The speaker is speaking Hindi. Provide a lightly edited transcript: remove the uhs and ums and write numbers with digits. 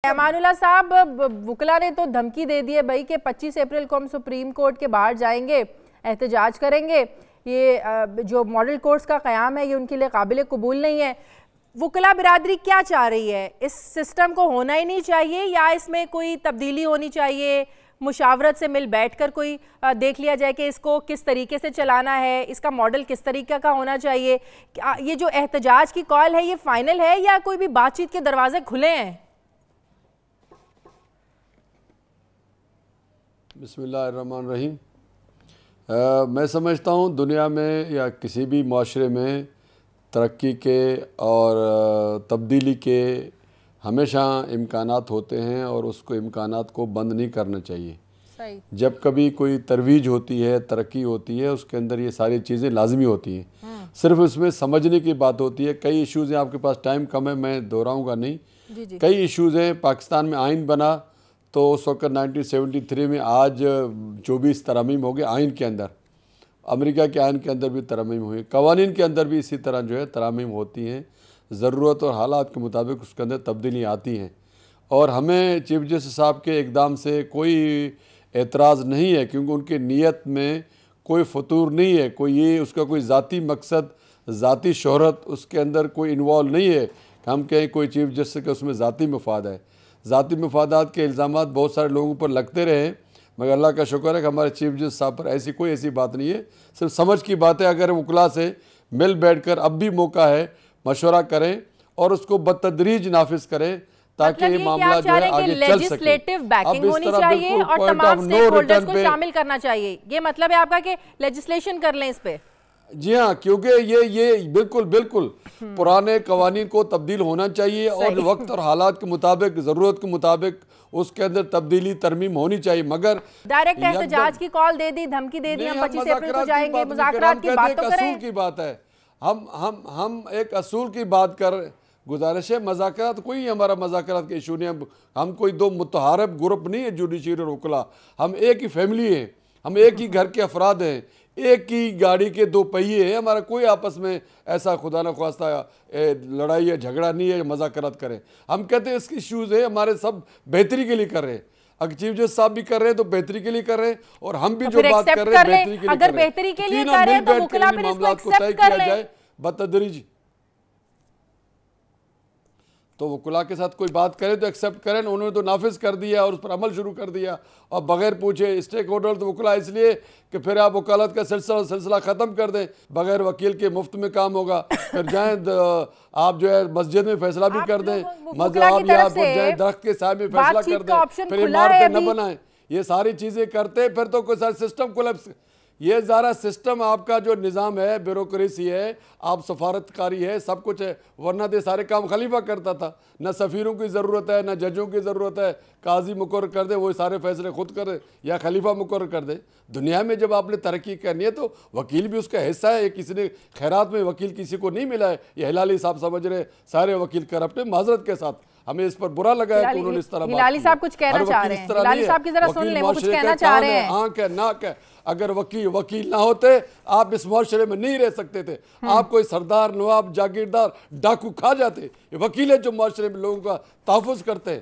अमानुल्लाह साहब, वुकला ने तो धमकी दे दी है भाई कि 25 अप्रैल को हम सुप्रीम कोर्ट के बाहर जाएंगे, एहतजाज करेंगे। ये जो मॉडल कोर्ट्स का क़याम है ये उनके लिए काबिल कबूल नहीं है। वुकला बिरादरी क्या चाह रही है? इस सिस्टम को होना ही नहीं चाहिए या इसमें कोई तब्दीली होनी चाहिए? मुशावरत से मिल बैठकर कोई देख लिया जाए कि इसको किस तरीके से चलाना है, इसका मॉडल किस तरीके का होना चाहिए। ये जो एहतजाज की कॉल है ये फाइनल है या कोई भी बातचीत के दरवाजे खुले हैं? बिस्मिल्लाहिर्रहमानिर्रहीम। मैं समझता हूँ दुनिया में या किसी भी माशरे में तरक्की के और तब्दीली के हमेशा इम्कानात होते हैं और उसको इम्कानात को बंद नहीं करना चाहिए। सही। जब कभी कोई तरवीज होती है, तरक्की होती है, उसके अंदर ये सारी चीज़ें लाजमी होती हैं। सिर्फ उसमें समझने की बात होती है। कई इश्यूज़ हैं, आपके पास टाइम कम है, मैं दोहराऊँगा नहीं। जी। कई इश्यूज़ हैं। पाकिस्तान में आइन बना तो उस वक्त 1973 में आज 24 तरमीम हो गए आइन के अंदर। अमेरिका के आइन के अंदर भी तरमीम हुई, कवानीन के अंदर भी इसी तरह जो है तरमीम होती हैं। ज़रूरत और हालात के मुताबिक उसके अंदर तब्दीली आती हैं और हमें चीफ जस्टिस साहब के इक़दाम से कोई एतराज़ नहीं है, क्योंकि उनकी नीयत में कोई फतूर नहीं है, कोई ये उसका कोई ज़ाती मकसद, ज़ाती शोहरत उसके अंदर कोई इन्वॉल्व नहीं है कि हम कहें कोई चीफ जस्टिस का उसमें ज़ाती मफाद है। ज़ाती मफादात के इल्ज़ामात बहुत सारे लोगों पर लगते रहे, मगर अल्लाह का शुक्र है कि हमारे चीफ जस्टिस साहब पर ऐसी बात नहीं है। सिर्फ समझ की बात है। अगर वुकला से मिल बैठ कर अब भी मौका है, मशवरा करें और उसको बतदरीज नाफिज करें ताकि ये मामला जो है आगे चल सके। लेजिस्लेटिव बैकिंग होनी चाहिए और तमाम स्टेक होल्डर्स को शामिल करना चाहिए। ये मतलब है आपका कि लेजिस्लेशन कर लें इस पे? जी हाँ, क्योंकि ये बिल्कुल पुराने कवानीन को तब्दील होना चाहिए और वक्त और हालात के मुताबिक, ज़रूरत के मुताबिक उसके अंदर तब्दीली तरमीम होनी चाहिए। मगर डायरेक्ट एहतजाज की कॉल दे दी, धमकी दे दी, हम 25 अप्रैल को जाएंगे, मुज़ाकरात की बात तो करें। असूल की बात है, हम एक असूल की बात कर, गुजारिश है। मज़ाकरात कोई हमारा मज़ाकरात के इशू नहीं है। हम कोई दो मुतहारब ग्रुप नहीं है, जुडिशरी और वुकला। हम एक ही फैमिली है, हम एक ही घर के अफराद हैं, एक ही गाड़ी के दो पहिए हैं। हमारा कोई आपस में ऐसा खुदा न ख्वास्ता लड़ाई या झगड़ा नहीं है, मज़ाकरात करें। हम कहते हैं इसके इश्यूज़ है, हमारे सब बेहतरी के लिए कर रहे हैं। अगर चीफ जस्टिस साहब भी कर रहे हैं तो बेहतरी के लिए कर रहे हैं और हम भी जो बात कर रहे हैं बेहतरी के लिए अगर बेहतरी के लिए कर रहे हैं तो वुकला फिर इसको एक्सेप्ट कर लें बतदरीज। तो वुकला के साथ कोई बात करे तो एक्सेप्ट करें। उन्होंने तो नाफिज कर दिया और उस पर अमल शुरू कर दिया और बगैर पूछे स्टेक होल्डर तो वुकला इसलिए कि फिर आप वकालत का सिलसिला ख़त्म कर दें, बगैर वकील के मुफ्त में काम होगा। फिर जाएँ आप जो है मस्जिद में फैसला भी कर दें, मस्जिद आप यहाँ पर जाएँ दरख्त के साथ में फैसला कर दें, फिर इमारतें न बनाएं। ये सारी चीज़ें करते फिर तो कोई सारा सिस्टम कोलैप्स। ये ज़रा सिस्टम आपका जो निज़ाम है, ब्यूरोक्रेसी है, आप सफारतकारी है, सब कुछ है। वरना तो सारे काम खलीफा करता था। न सफ़ीरों की ज़रूरत है, न जजों की ज़रूरत है। काजी मुकर्रर कर दे, वो सारे फैसले खुद करे या खलीफा मुकर्रर कर दे। दुनिया में जब आपने तरक्की करनी है तो वकील भी उसका हिस्सा है। किसी ने खैरात में वकील किसी को नहीं मिला है, ये हिलाली साहब समझ रहे सारे वकील करप्ट है। माजरत के साथ हमें इस पर बुरा लगा है कि उन्होंने इस तरह हिलाली साहब कुछ कहना चाह रहे हैं। हिलाली साहब की जरा सुन लें, वो कुछ कहना चाह रहे हैं। आंख है, नाक है। अगर वकील ना होते आप इस मुआशरे में नहीं रह सकते थे। आप कोई सरदार, नवाब, जागीरदार, डाकू खा जाते। ये वकील है जो मुआशरे में लोगों का तहफ़्फ़ुज़ करते हैं।